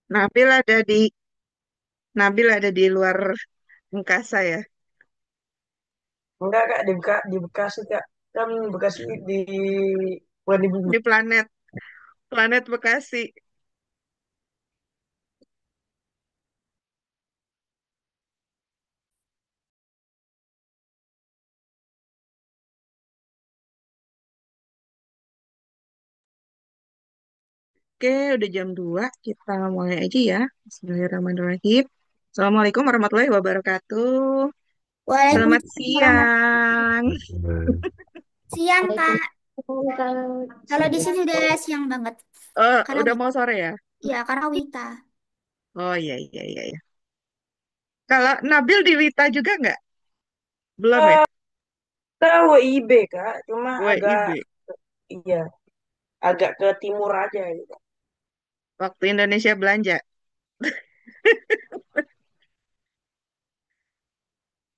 Nabil ada di Nabil ada di luar angkasa ya, Enggak kak, di Bekasi kak. Kan Bekasi bukan di bumi. di planet planet Bekasi. Oke, udah jam 2, kita mulai aja ya. Bismillahirrahmanirrahim. Assalamualaikum warahmatullahi wabarakatuh. Selamat Waalaikumsalam siang. siang, Kak. Waalaikumsalam, Kak. Kalau di sini udah siang banget. Oh, Karena udah Wita. mau sore ya? Iya, karena Wita. Oh iya iya iya iya. Kalau Nabil di Wita juga nggak? Belum ya? Kita WIB kak, cuma agak WIB. iya agak ke timur aja gitu. Waktu Indonesia belanja.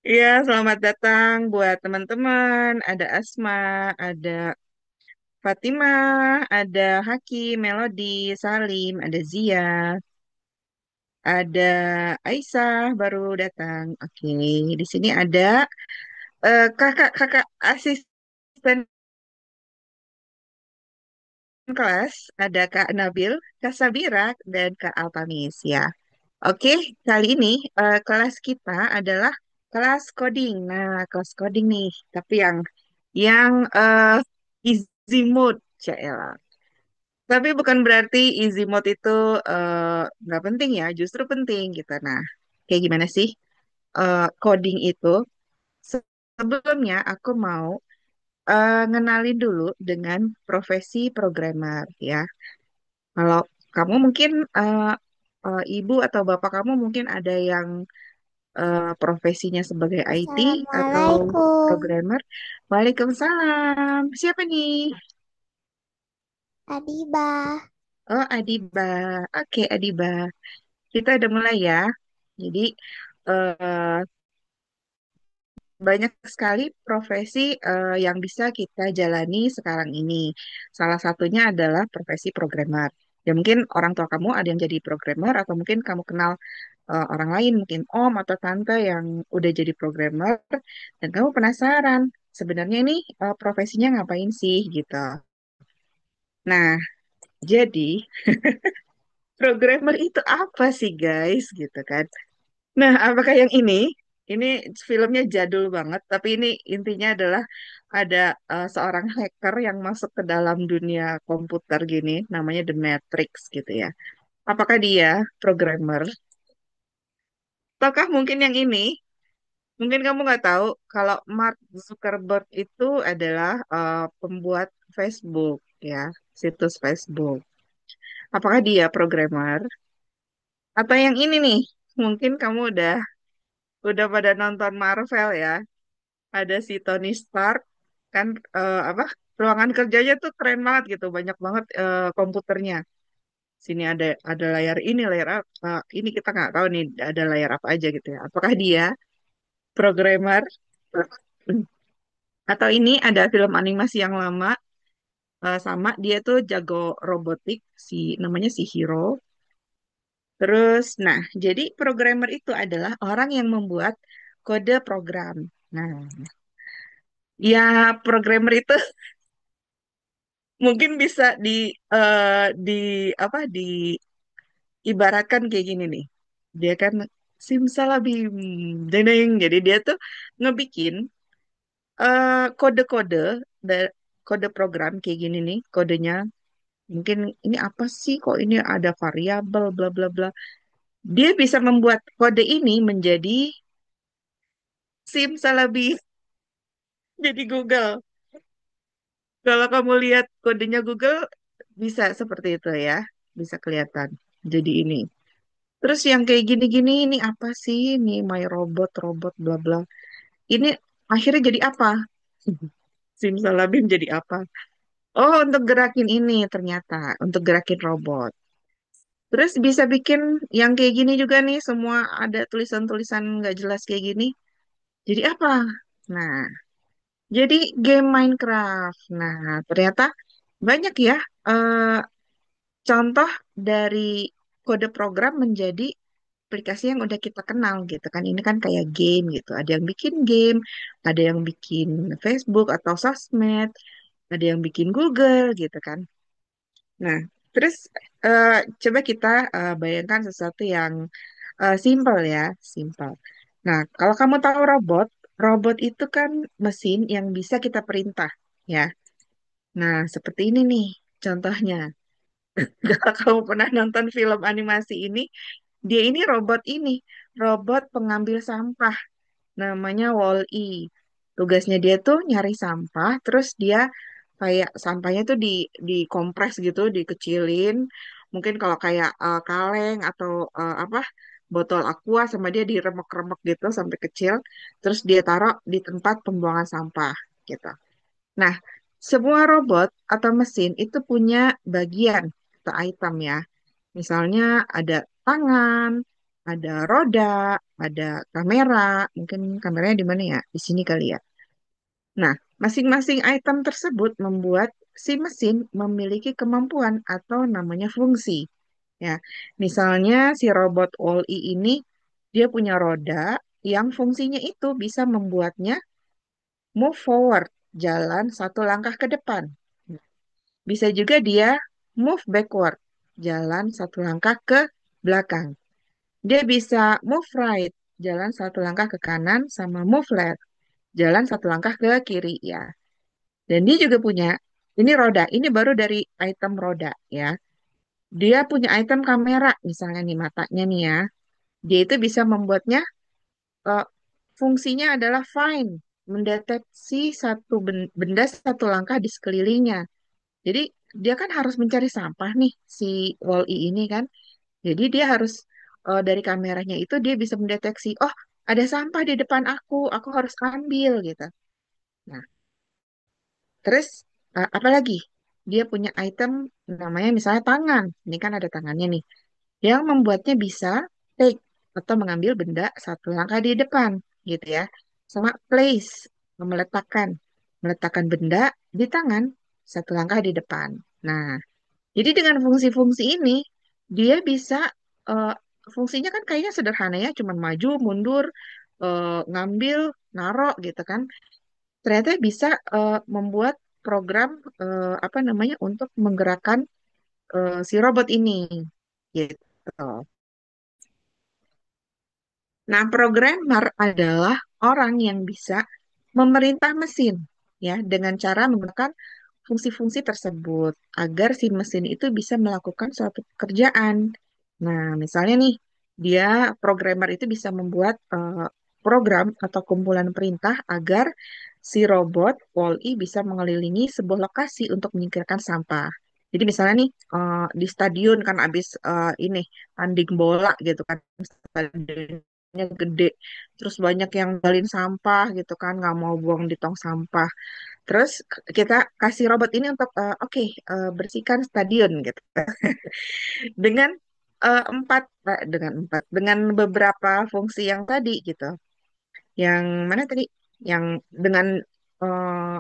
Iya, selamat datang buat teman-teman. Ada Asma, ada Fatimah, ada Hakim, Melody, Salim, ada Zia, ada Aisyah baru datang. Oke, di sini ada kakak-kakak asisten kelas, ada Kak Nabil, Kak Sabira, dan Kak Altamis ya. Oke, kali ini kelas kita adalah kelas coding. Nah, kelas coding nih, tapi yang easy mode, Cila. Tapi bukan berarti easy mode itu nggak penting ya, justru penting gitu. Nah, kayak gimana sih coding itu? Sebelumnya aku mau ngenalin dulu dengan profesi programmer ya. Kalau kamu mungkin ibu atau bapak kamu mungkin ada yang profesinya sebagai IT atau Assalamualaikum, programmer. Waalaikumsalam. Siapa nih? Adibah. Oh, Adiba. Oke, Adiba. Kita udah mulai ya. Jadi, eh, banyak sekali profesi yang bisa kita jalani sekarang ini. Salah satunya adalah profesi programmer. Ya mungkin orang tua kamu ada yang jadi programmer atau mungkin kamu kenal orang lain, mungkin om atau tante yang udah jadi programmer dan kamu penasaran sebenarnya ini profesinya ngapain sih gitu. Nah, jadi programmer itu apa sih guys gitu kan? Nah, apakah yang ini? Ini filmnya jadul banget, tapi ini intinya adalah ada seorang hacker yang masuk ke dalam dunia komputer gini, namanya The Matrix gitu ya. Apakah dia programmer? Ataukah mungkin yang ini? Mungkin kamu nggak tahu kalau Mark Zuckerberg itu adalah pembuat Facebook ya, situs Facebook. Apakah dia programmer? Atau yang ini nih? Mungkin kamu udah pada nonton Marvel ya. Ada si Tony Stark kan apa ruangan kerjanya tuh keren banget gitu, banyak banget komputernya. Sini ada layar ini, layar apa? Ini kita nggak tahu nih ada layar apa aja gitu ya. Apakah dia programmer? Atau ini ada film animasi yang lama sama dia tuh jago robotik si namanya si Hero. Terus, nah, jadi programmer itu adalah orang yang membuat kode program. Nah, ya programmer itu mungkin bisa di apa diibaratkan kayak gini nih. Dia kan simsalabim, dendeng. Jadi dia tuh ngebikin kode-kode kode program kayak gini nih, kodenya. Mungkin ini apa sih kok ini ada variabel bla bla bla. Dia bisa membuat kode ini menjadi simsalabim jadi Google. Kalau kamu lihat kodenya Google bisa seperti itu ya, bisa kelihatan. Jadi ini. Terus yang kayak gini-gini ini apa sih? Ini My Robot, robot bla bla. Ini akhirnya jadi apa? Simsalabim jadi apa? Oh, untuk gerakin ini ternyata, untuk gerakin robot. Terus bisa bikin yang kayak gini juga nih, semua ada tulisan-tulisan nggak jelas kayak gini. Jadi apa? Nah, jadi game Minecraft. Nah, ternyata banyak ya contoh dari kode program menjadi aplikasi yang udah kita kenal gitu kan. Ini kan kayak game gitu. Ada yang bikin game, ada yang bikin Facebook atau sosmed, ada yang bikin Google gitu kan. Nah, terus eh, coba kita bayangkan sesuatu yang simple ya, simple. Nah, kalau kamu tahu robot, robot itu kan mesin yang bisa kita perintah ya. Nah, seperti ini nih contohnya. Kalau kamu pernah nonton film animasi ini, dia ini robot ini, robot pengambil sampah, namanya Wall-E. Tugasnya dia tuh nyari sampah, terus dia kayak sampahnya tuh dikompres gitu, dikecilin. Mungkin kalau kayak kaleng atau apa botol aqua sama dia diremek-remek gitu sampai kecil, terus dia taruh di tempat pembuangan sampah gitu. Nah, semua robot atau mesin itu punya bagian atau item ya. Misalnya ada tangan, ada roda, ada kamera. Mungkin kameranya di mana ya? Di sini kali ya. Nah, masing-masing item tersebut membuat si mesin memiliki kemampuan atau namanya fungsi. Ya, misalnya si robot Wall-E ini dia punya roda yang fungsinya itu bisa membuatnya move forward, jalan satu langkah ke depan. Bisa juga dia move backward, jalan satu langkah ke belakang. Dia bisa move right, jalan satu langkah ke kanan, sama move left, jalan satu langkah ke kiri ya. Dan dia juga punya, ini roda, ini baru dari item roda ya. Dia punya item kamera, misalnya nih matanya nih ya. Dia itu bisa membuatnya, eh, fungsinya adalah find, mendeteksi satu benda satu langkah di sekelilingnya. Jadi dia kan harus mencari sampah nih si Wall-E ini kan. Jadi dia harus dari kameranya itu dia bisa mendeteksi, oh ada sampah di depan aku harus ambil gitu. Nah, terus apa lagi? Dia punya item namanya misalnya tangan. Ini kan ada tangannya nih, yang membuatnya bisa take atau mengambil benda satu langkah di depan gitu ya. Sama place, meletakkan, meletakkan benda di tangan satu langkah di depan. Nah, jadi dengan fungsi-fungsi ini dia bisa eh, fungsinya kan kayaknya sederhana ya, cuman maju, mundur, ngambil, narok gitu kan. Ternyata bisa membuat program apa namanya untuk menggerakkan si robot ini gitu. Nah, programmer adalah orang yang bisa memerintah mesin ya dengan cara menggunakan fungsi-fungsi tersebut agar si mesin itu bisa melakukan suatu pekerjaan. Nah, misalnya nih, dia programmer itu bisa membuat program atau kumpulan perintah agar si robot Wall-E bisa mengelilingi sebuah lokasi untuk menyingkirkan sampah. Jadi misalnya nih di stadion kan abis ini tanding bola gitu kan, stadionnya gede, terus banyak yang galin sampah gitu kan, nggak mau buang di tong sampah. Terus kita kasih robot ini untuk oke, bersihkan stadion gitu dengan dengan beberapa fungsi yang tadi gitu. Yang mana tadi? Yang dengan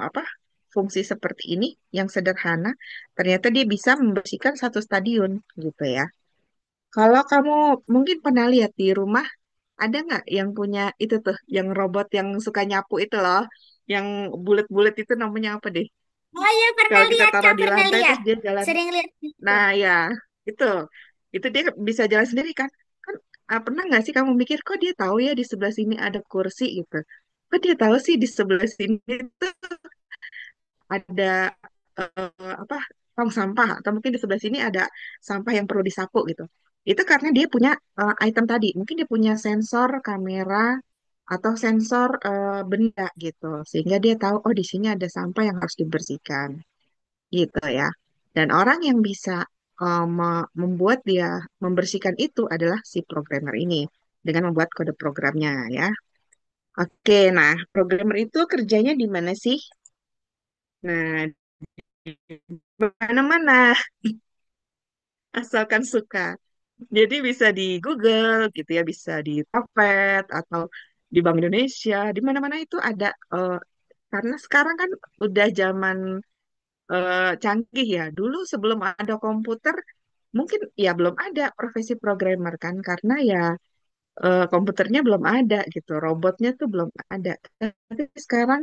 apa? Fungsi seperti ini yang sederhana, ternyata dia bisa membersihkan satu stadion gitu ya. Kalau kamu mungkin pernah lihat di rumah, ada nggak yang punya itu tuh, yang robot yang suka nyapu itu loh, yang bulat-bulat itu namanya apa deh? Oh iya, pernah Kalau kita lihat, taruh Kak, di pernah lantai lihat. terus dia jalan. Sering lihat gitu. Nah ya, itu. Itu dia bisa jalan sendiri kan. Kan pernah nggak sih kamu mikir, kok dia tahu ya di sebelah sini ada kursi gitu. Kok dia tahu sih di sebelah sini tuh ada apa tong sampah atau mungkin di sebelah sini ada sampah yang perlu disapu gitu. Itu karena dia punya item tadi. Mungkin dia punya sensor kamera atau sensor benda gitu. Sehingga dia tahu, oh di sini ada sampah yang harus dibersihkan gitu ya. Dan orang yang bisa membuat dia membersihkan itu adalah si programmer ini dengan membuat kode programnya ya. Oke, nah programmer itu kerjanya di mana sih? Nah, di mana-mana asalkan suka. Jadi bisa di Google gitu ya, bisa di Topet atau di Bank Indonesia, di mana-mana itu ada karena sekarang kan udah zaman canggih ya. Dulu sebelum ada komputer mungkin ya belum ada profesi programmer kan karena ya komputernya belum ada gitu, robotnya tuh belum ada. Tapi sekarang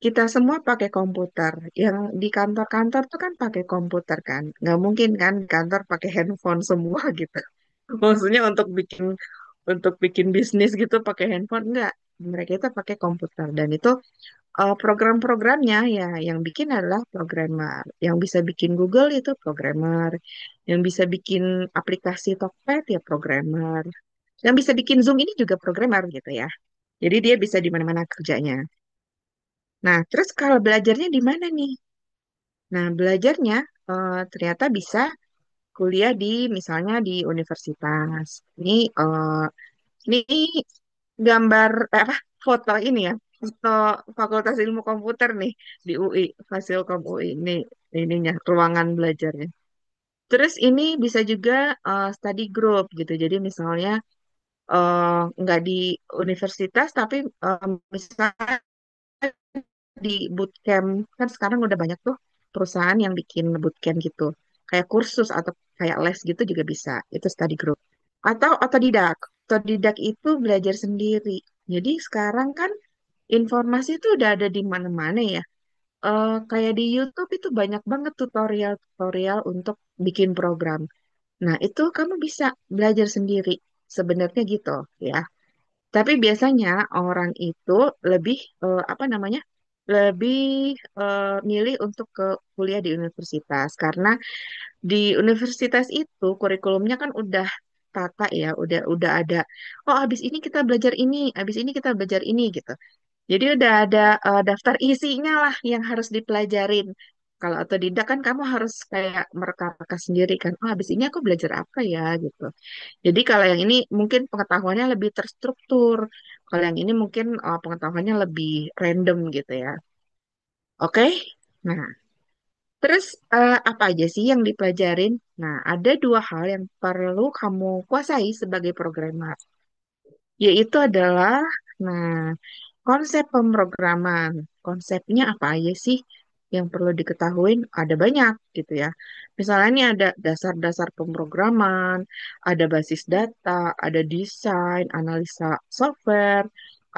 kita semua pakai komputer. Yang di kantor-kantor tuh kan pakai komputer kan. Nggak mungkin kan di kantor pakai handphone semua gitu. Maksudnya untuk bikin bisnis gitu pakai handphone enggak. Mereka itu pakai komputer dan itu program-programnya ya yang bikin adalah programmer. Yang bisa bikin Google itu programmer. Yang bisa bikin aplikasi Tokped ya programmer. Yang bisa bikin Zoom ini juga programmer gitu ya. Jadi dia bisa di mana-mana kerjanya. Nah, terus kalau belajarnya di mana nih? Nah, belajarnya ternyata bisa kuliah di misalnya di universitas. Ini gambar apa foto ini ya, foto Fakultas Ilmu Komputer nih di UI, Fasilkom UI ini ininya ruangan belajarnya. Terus ini bisa juga study group gitu. Jadi misalnya nggak di universitas tapi misalnya di bootcamp kan sekarang udah banyak tuh perusahaan yang bikin bootcamp gitu kayak kursus atau kayak les gitu juga bisa itu study group atau otodidak itu belajar sendiri jadi sekarang kan informasi itu udah ada di mana-mana ya. Kayak di YouTube itu banyak banget tutorial-tutorial untuk bikin program nah itu kamu bisa belajar sendiri sebenarnya gitu ya tapi biasanya orang itu lebih apa namanya? Lebih milih untuk ke kuliah di universitas karena di universitas itu kurikulumnya kan udah tata ya, udah ada. Oh, habis ini kita belajar ini, habis ini kita belajar ini gitu. Jadi udah ada daftar isinya lah yang harus dipelajarin. Kalau otodidak kan kamu harus kayak mereka-reka sendiri kan. Oh, habis ini aku belajar apa ya gitu. Jadi kalau yang ini mungkin pengetahuannya lebih terstruktur. Kalau yang ini mungkin pengetahuannya lebih random gitu ya. Oke? Nah, terus apa aja sih yang dipelajarin? Nah, ada dua hal yang perlu kamu kuasai sebagai programmer, yaitu adalah, nah, konsep pemrograman. Konsepnya apa aja sih yang perlu diketahui? Ada banyak gitu ya. Misalnya ini ada dasar-dasar pemrograman, ada basis data, ada desain, analisa software,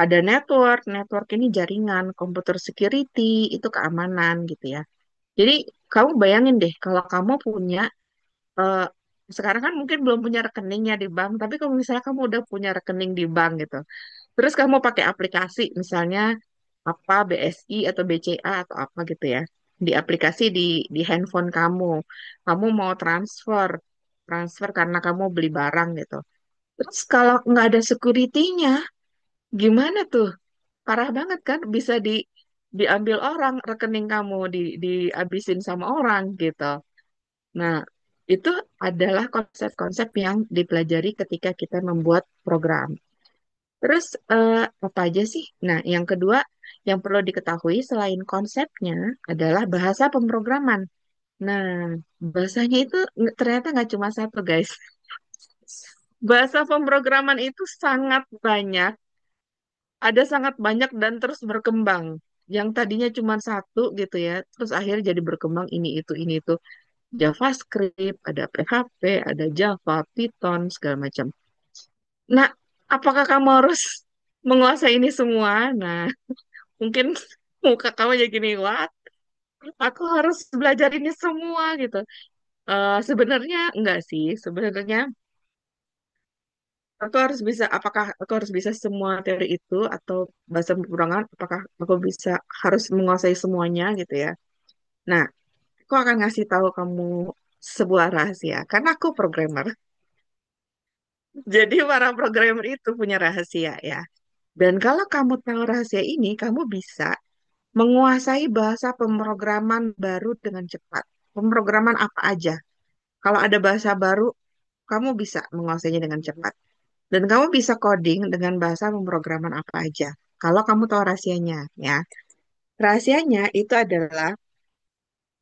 ada network. Network ini jaringan, computer security, itu keamanan gitu ya. Jadi kamu bayangin deh kalau kamu punya eh, sekarang kan mungkin belum punya rekeningnya di bank, tapi kalau misalnya kamu udah punya rekening di bank gitu, terus kamu pakai aplikasi misalnya apa BSI atau BCA atau apa gitu ya. Di aplikasi di handphone kamu. Kamu mau transfer, transfer karena kamu beli barang gitu. Terus kalau nggak ada security-nya, gimana tuh? Parah banget kan bisa diambil orang rekening kamu dihabisin sama orang gitu. Nah, itu adalah konsep-konsep yang dipelajari ketika kita membuat program. Terus apa aja sih? Nah, yang kedua yang perlu diketahui selain konsepnya adalah bahasa pemrograman. Nah, bahasanya itu ternyata nggak cuma satu, guys. Bahasa pemrograman itu sangat banyak, ada sangat banyak dan terus berkembang. Yang tadinya cuma satu gitu ya, terus akhirnya jadi berkembang ini itu. JavaScript, ada PHP, ada Java, Python, segala macam. Nah, apakah kamu harus menguasai ini semua? Nah, mungkin muka kamu jadi gini, what? Aku harus belajar ini semua gitu. Sebenarnya enggak sih. Sebenarnya aku harus bisa, apakah aku harus bisa semua teori itu atau bahasa pemrograman, apakah aku bisa harus menguasai semuanya gitu ya. Nah, aku akan ngasih tahu kamu sebuah rahasia, karena aku programmer. Jadi para programmer itu punya rahasia ya. Dan kalau kamu tahu rahasia ini, kamu bisa menguasai bahasa pemrograman baru dengan cepat. Pemrograman apa aja. Kalau ada bahasa baru, kamu bisa menguasainya dengan cepat. Dan kamu bisa coding dengan bahasa pemrograman apa aja. Kalau kamu tahu rahasianya, ya. Rahasianya itu adalah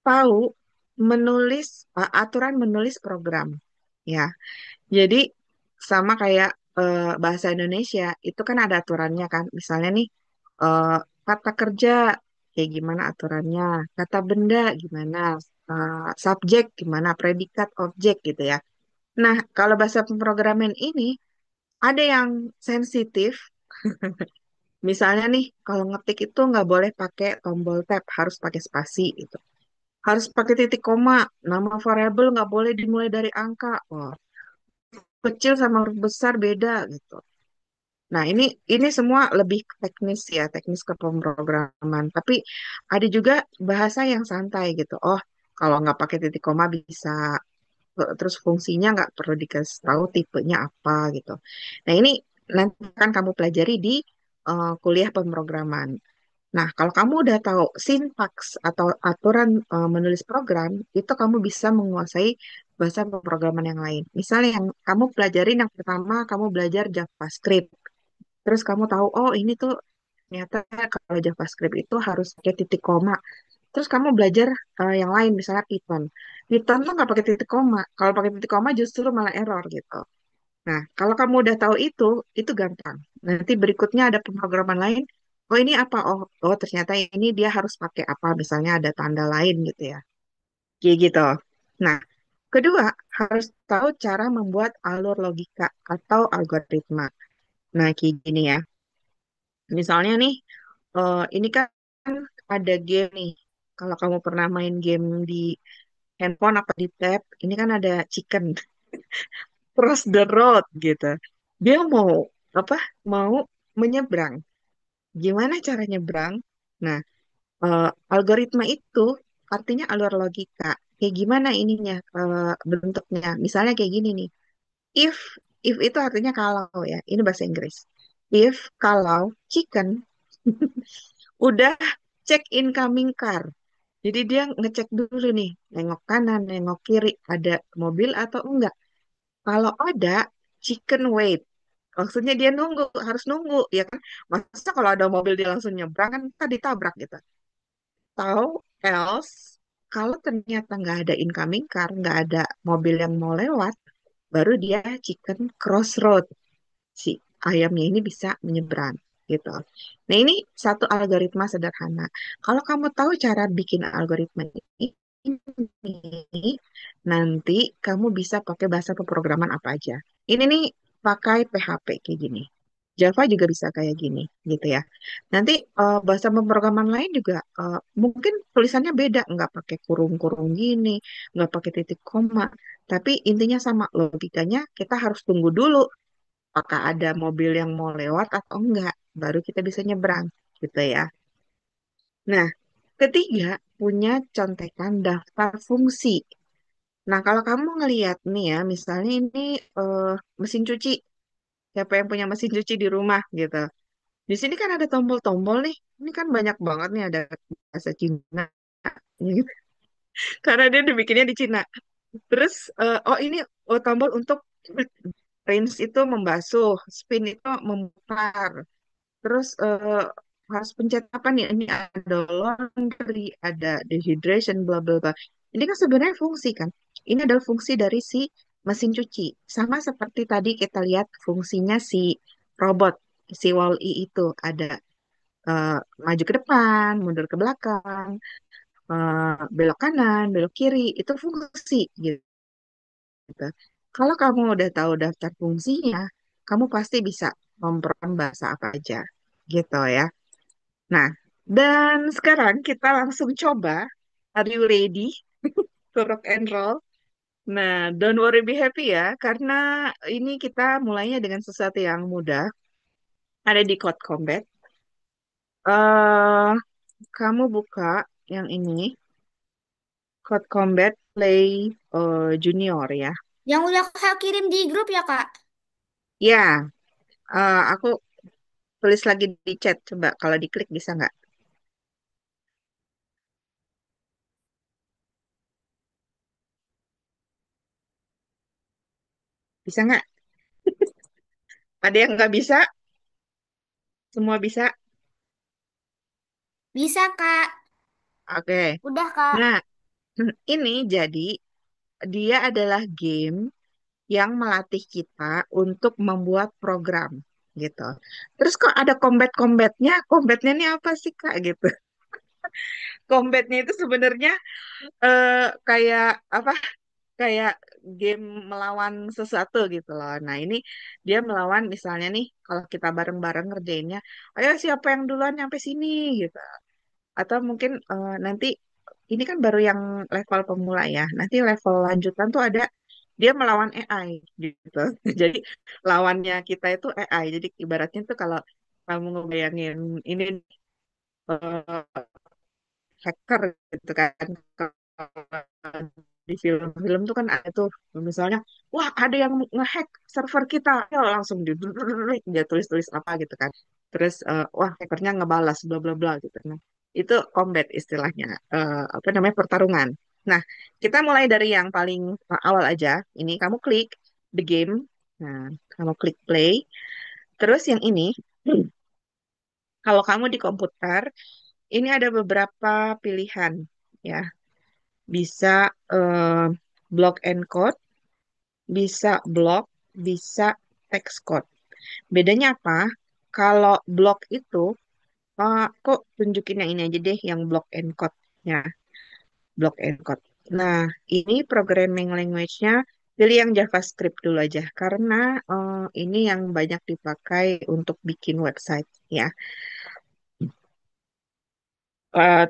tahu menulis aturan menulis program, ya. Jadi sama kayak bahasa Indonesia itu kan ada aturannya kan. Misalnya nih eh, kata kerja kayak gimana aturannya, kata benda gimana. subjek, gimana predikat, objek gitu ya. Nah, kalau bahasa pemrograman ini ada yang sensitif. Misalnya nih, kalau ngetik itu nggak boleh pakai tombol tab, harus pakai spasi gitu. Harus pakai titik koma, nama variabel nggak boleh dimulai dari angka. Wah, kecil sama huruf besar beda gitu. Nah, ini semua lebih ke teknis ya, teknis ke pemrograman. Tapi ada juga bahasa yang santai gitu. Oh, kalau nggak pakai titik koma bisa. Terus fungsinya nggak perlu dikasih tahu tipenya apa gitu. Nah, ini nanti akan kamu pelajari di kuliah pemrograman. Nah, kalau kamu udah tahu sintaks atau aturan menulis program, itu kamu bisa menguasai bahasa pemrograman yang lain. Misalnya yang kamu pelajarin yang pertama, kamu belajar JavaScript. Terus kamu tahu, oh ini tuh ternyata kalau JavaScript itu harus pakai titik koma. Terus kamu belajar yang lain, misalnya Python. Python tuh nggak pakai titik koma. Kalau pakai titik koma justru malah error gitu. Nah, kalau kamu udah tahu itu gampang. Nanti berikutnya ada pemrograman lain. Oh ini apa? Oh ternyata ini dia harus pakai apa? Misalnya ada tanda lain gitu ya. Kayak gitu. Nah, kedua harus tahu cara membuat alur logika atau algoritma. Nah, kayak gini ya. Misalnya nih, ini kan ada game nih. Kalau kamu pernah main game di handphone apa di tab, ini kan ada chicken cross the road gitu. Dia mau apa? Mau menyeberang. Gimana cara nyebrang? Nah, algoritma itu artinya alur logika. Kayak gimana ininya bentuknya? Misalnya kayak gini nih. If if itu artinya kalau ya. Ini bahasa Inggris. If kalau chicken udah cek incoming car. Jadi dia ngecek dulu nih, nengok kanan, nengok kiri, ada mobil atau enggak. Kalau ada, chicken wait. Maksudnya dia nunggu, harus nunggu, ya kan? Masa kalau ada mobil dia langsung nyebrang kan kita ditabrak gitu. Tahu else, kalau ternyata nggak ada incoming car, nggak ada mobil yang mau lewat, baru dia chicken crossroad. Si ayamnya ini bisa menyeberang gitu. Nah, ini satu algoritma sederhana. Kalau kamu tahu cara bikin algoritma ini, nanti kamu bisa pakai bahasa pemrograman apa aja. Ini nih pakai PHP kayak gini. Java juga bisa kayak gini, gitu ya. Nanti bahasa pemrograman lain juga mungkin tulisannya beda, nggak pakai kurung-kurung gini, nggak pakai titik koma. Tapi intinya sama, logikanya kita harus tunggu dulu apakah ada mobil yang mau lewat atau enggak, baru kita bisa nyebrang, gitu ya. Nah, ketiga, punya contekan daftar fungsi. Nah, kalau kamu ngelihat nih ya, misalnya ini eh, mesin cuci, siapa yang punya mesin cuci di rumah gitu. Di sini kan ada tombol-tombol nih. Ini kan banyak banget nih ada bahasa Cina. Gitu. Karena dia dibikinnya di Cina. Terus, oh ini tombol untuk rinse itu membasuh, spin itu memutar. Terus harus pencet apa nih? Ini ada laundry, ada dehydration, bla bla bla. Ini kan sebenarnya fungsi kan. Ini adalah fungsi dari si mesin cuci. Sama seperti tadi kita lihat fungsinya si robot, si Wall-E itu ada eh, maju ke depan, mundur ke belakang, belok kanan, belok kiri, itu fungsi gitu. Kalau kamu udah tahu daftar fungsinya, kamu pasti bisa memprogram bahasa apa aja gitu ya. Nah, dan sekarang kita langsung coba. Are you ready to rock and roll? Nah, don't worry, be happy ya, karena ini kita mulainya dengan sesuatu yang mudah. Ada di Code Combat. eh Kamu buka yang ini, Code Combat Play Junior ya. Yang udah Kak kirim di grup ya, Kak? Ya, aku tulis lagi di chat. Coba kalau diklik bisa nggak? Bisa nggak? Ada yang nggak bisa? Semua bisa? Bisa, Kak. Oke. Udah, Kak. Nah, ini jadi dia adalah game yang melatih kita untuk membuat program gitu. Terus kok ada combat-combatnya? Combatnya ini apa sih Kak gitu? Combatnya itu sebenarnya eh, kayak apa? Kayak game melawan sesuatu gitu loh. Nah, ini dia melawan misalnya nih, kalau kita bareng-bareng ngerjainnya, ayo siapa yang duluan nyampe sini gitu. Atau mungkin nanti ini kan baru yang level pemula ya. Nanti level lanjutan tuh ada dia melawan AI gitu. Jadi lawannya kita itu AI. Jadi ibaratnya tuh kalau kamu ngebayangin ini hacker gitu kan. Kalau di film-film tuh kan ada tuh misalnya, wah ada yang ngehack server kita, ya langsung dia tulis-tulis apa gitu kan. Terus wah hackernya ngebalas bla bla bla gitu. Nah, itu combat istilahnya, apa namanya pertarungan. Nah, kita mulai dari yang paling awal aja. Ini kamu klik the game. Nah, kamu klik play. Terus yang ini, kalau kamu di komputer, ini ada beberapa pilihan ya. Bisa eh, block and code, bisa block, bisa text code. Bedanya apa? Kalau block itu, kok tunjukin yang ini aja deh, yang block and code ya, block and code. Nah, ini programming language-nya pilih yang JavaScript dulu aja, karena ini yang banyak dipakai untuk bikin website ya.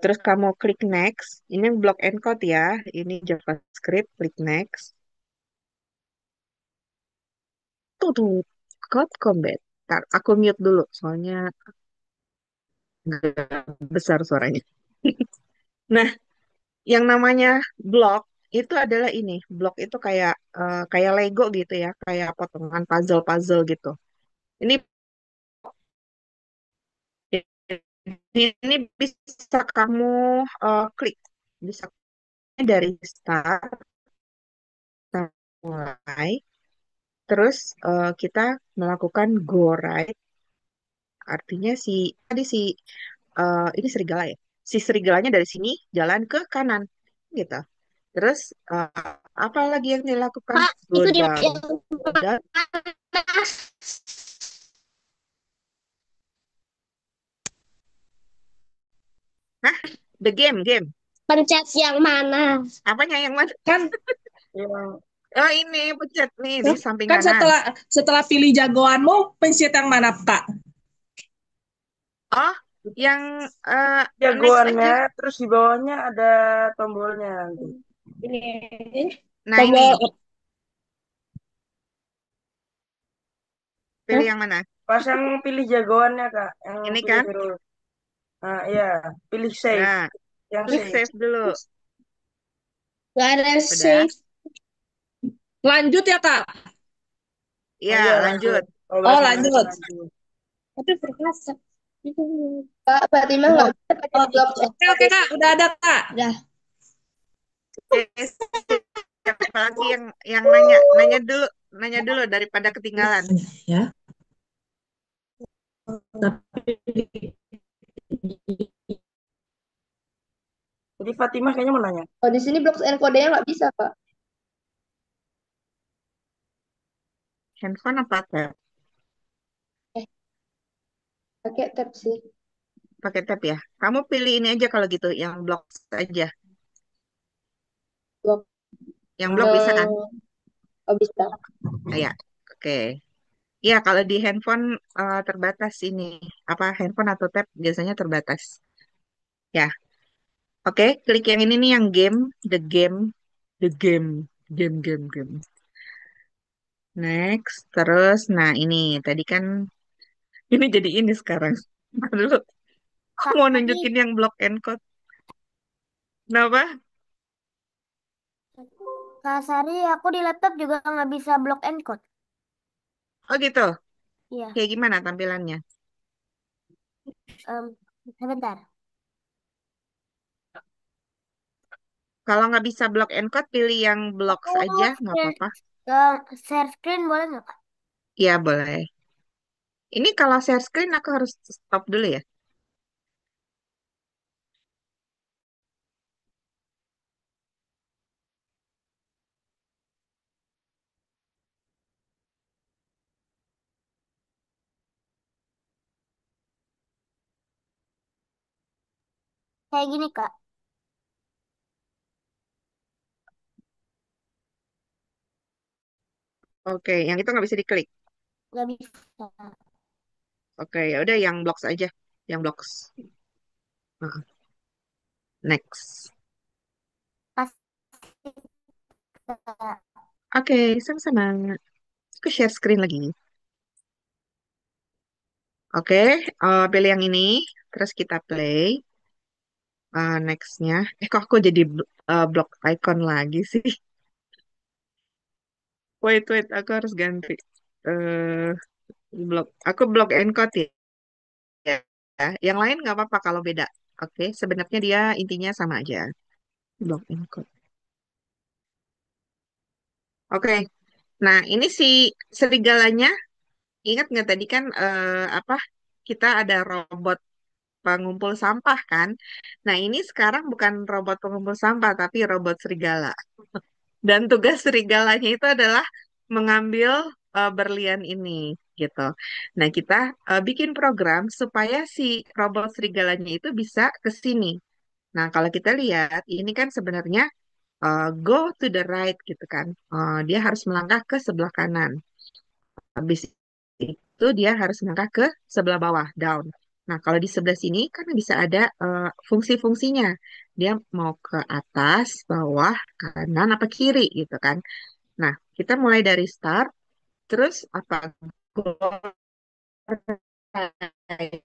Terus kamu klik next, ini block and code ya, ini JavaScript, klik next. Tuh, Cloud Combat. Ntar, aku mute dulu, soalnya nggak besar suaranya. Nah, yang namanya blok itu adalah ini. Blok itu kayak kayak Lego gitu ya, kayak potongan puzzle-puzzle gitu. Ini ini bisa kamu klik, bisa dari start mulai, terus kita melakukan go right. Artinya tadi ini serigala ya. Si serigalanya dari sini jalan ke kanan gitu. Terus apa lagi yang dilakukan? Kak, Go itu di down. yang Go down. mana? Hah? The game. Pencet yang mana? Apanya yang mana? Kan Yang Oh ini pencet nih di samping kan kanan. setelah pilih jagoanmu, pencet yang mana, Kak? Oh, yang next jagoannya, aja. terus di bawahnya ada tombolnya nanti. Ini Nah ini, tombol pilih yang mana? Pas yang pilih jagoannya Kak, yang Ini pilih kan? hero. Nah, iya, pilih save, Nah, yang klik save. save dulu. nggak ada Udah? save. Lanjut ya, Kak? Oh Ya, iya lanjut. lanjut. Oh Oh, berarti lanjut. lanjut. Tapi berkasa. Kak, Fatima nggak Oh, bisa pakai oh, blok oke, oke, Kak. Udah ada, Kak. udah. Oke, siapa lagi yang nanya dulu daripada ketinggalan. Ya, tapi Jadi Fatimah kayaknya mau nanya. Oh, di sini blok encode-nya nggak bisa, Kak. Handphone apa tab? Eh, pakai tab sih. Pakai tab ya. Kamu pilih ini aja kalau gitu, yang blok aja. Blok. Yang blok bisa kan? Eh, oh, bisa. Ah, ya, oke. Ya, kalau di handphone terbatas ini. Apa handphone atau tab biasanya terbatas. Ya, oke. Klik yang ini nih, yang game, the game, the game, game. Next, terus, nah ini tadi kan ini jadi ini sekarang. Dulu, aku Kak mau Sari, nunjukin yang block and code. Kenapa? Kak Sari, aku di laptop juga nggak bisa block encode. Oh gitu. Iya. Kayak gimana tampilannya? Em, sebentar. Kalau nggak bisa block and code, pilih yang blocks Aku aja, nggak apa-apa. share screen boleh nggak, Kak? Iya, boleh. Ini kalau share screen aku harus stop dulu ya. Kayak gini, Kak. Oke, yang itu nggak bisa diklik. Nggak bisa. Oke, ya udah yang blocks aja. Yang blocks. Nah, next. Pasti, Kak. Oke, sama-sama. Aku share screen lagi. Oke, pilih yang ini. Terus kita play. Nextnya. Kok aku jadi block icon lagi sih? Wait, aku harus ganti. eh Blok. Aku blok encode ya. Yang lain nggak apa-apa kalau beda. Oke, sebenarnya dia intinya sama aja. Blok encode. Oke, nah ini si serigalanya. Ingat nggak tadi kan apa? Kita ada robot pengumpul sampah kan? Nah ini sekarang bukan robot pengumpul sampah tapi robot serigala. Dan tugas serigalanya itu adalah mengambil berlian ini gitu. Nah, kita bikin program supaya si robot serigalanya itu bisa ke sini. Nah, kalau kita lihat ini kan sebenarnya go to the right gitu kan. Dia harus melangkah ke sebelah kanan. Habis itu dia harus melangkah ke sebelah bawah, down. Nah, kalau di sebelah sini kan bisa ada fungsi-fungsinya. Dia mau ke atas, bawah, kanan, apa kiri gitu kan. Nah, kita mulai dari start, terus apa go right,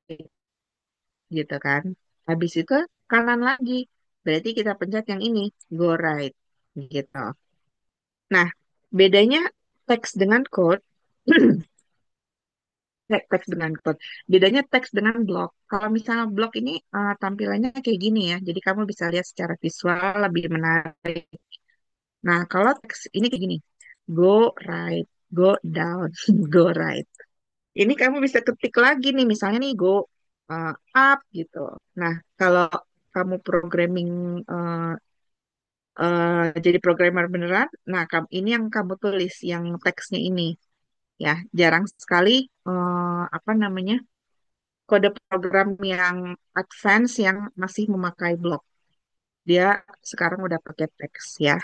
gitu kan. Habis itu kanan lagi. Berarti kita pencet yang ini, go right, gitu. Nah, bedanya teks dengan code, teks dengan code. Bedanya teks dengan blog. Kalau misalnya blog ini tampilannya kayak gini ya. Jadi kamu bisa lihat secara visual lebih menarik. Nah, kalau teks ini kayak gini. Go right, go down, go right. Ini kamu bisa ketik lagi nih, misalnya nih go uh, up gitu. Nah, kalau kamu programming jadi programmer beneran, nah ini yang kamu tulis, yang teksnya ini ya. Jarang sekali apa namanya kode program yang advance yang masih memakai blok. Dia sekarang udah pakai teks ya.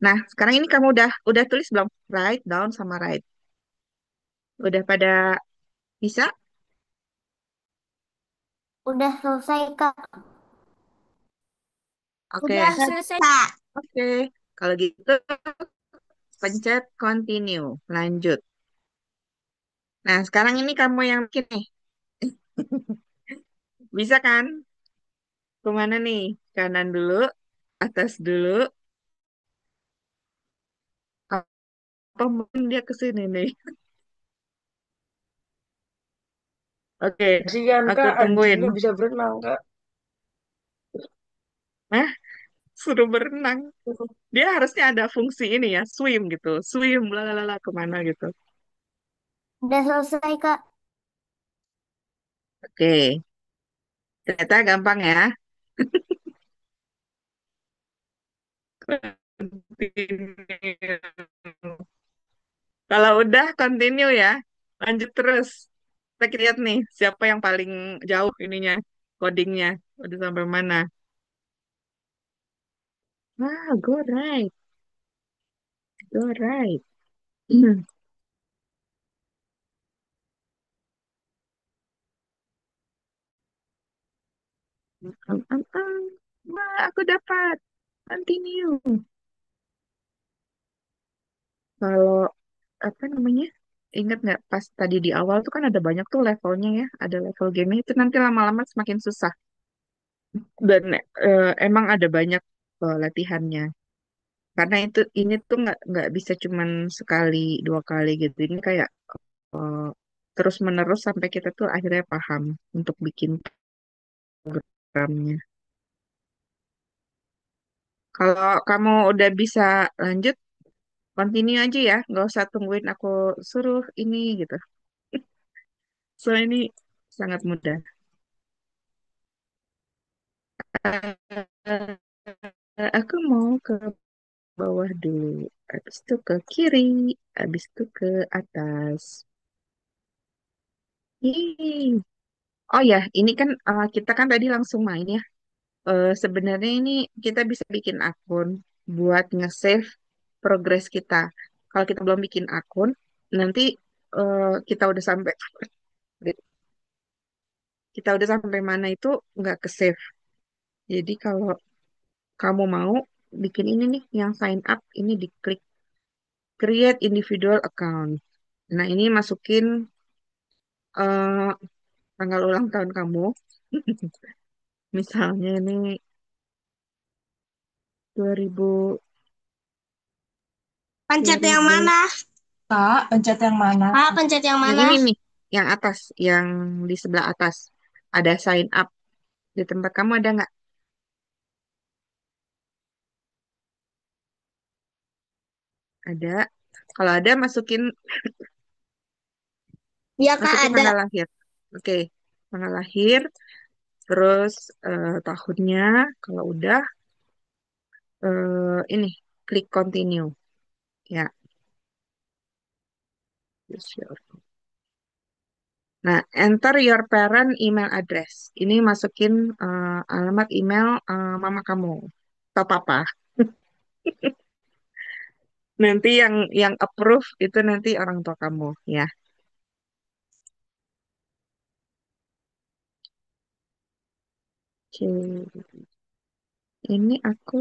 Nah, sekarang ini kamu udah tulis belum? Right, down sama right. Udah pada bisa? Udah selesai, Kak. Udah Oke. selesai, Kak. Oke, kalau gitu pencet continue, lanjut. Nah, sekarang ini kamu yang bikin nih. Bisa kan? Kemana nih? Kanan dulu, atas dulu, apa mungkin dia ke sini nih? Oke, Kasihan aku Kak, tungguin. anjingnya bisa berenang Kak. Nah, suruh berenang. Dia harusnya ada fungsi ini ya, swim gitu. Swim, lalalala, kemana gitu. Udah selesai, Kak. Oke, ternyata gampang ya. Continue. Kalau udah continue ya, lanjut terus. Kita lihat nih, siapa yang paling jauh ininya, codingnya. Udah sampai mana? Ah, go right, go right. Wah, aku dapat. Continue. Kalau apa namanya? Ingat nggak pas tadi di awal tuh kan ada banyak tuh levelnya ya, ada level game itu nanti lama-lama semakin susah. Dan emang ada banyak latihannya. Karena ini tuh nggak bisa cuman sekali dua kali gitu. Ini kayak eh, terus menerus sampai kita tuh akhirnya paham untuk bikin programnya. Kalau kamu udah bisa lanjut, continue aja ya, nggak usah tungguin aku suruh ini gitu. Soalnya ini sangat mudah. Aku mau ke bawah dulu, habis itu ke kiri, habis itu ke atas. Yeay. Oh ya, ini kan kita kan tadi langsung main ya. Sebenarnya ini kita bisa bikin akun buat nge-save progres kita. Kalau kita belum bikin akun, nanti kita udah sampai mana itu nggak ke-save. Jadi kalau kamu mau bikin ini nih, yang sign up, ini diklik create individual account. Nah, ini masukin eh, tanggal ulang tahun kamu. Misalnya ini 2000, Pencet yang 2000. mana? Kak, pencet yang mana? Pencet yang Yang mana? ini nih, yang atas, yang di sebelah atas. Ada sign up. Di tempat kamu ada nggak? Ada. Kalau ada, masukin Ya Kak, masukin ada. tanggal lahir. Oke, tanggal lahir. Terus tahunnya, kalau udah, ini, klik continue. Ya, sure. Nah, enter your parent email address. Ini masukin alamat email mama kamu atau papa. Nanti yang approve itu nanti orang tua kamu ya. Oke. Ini aku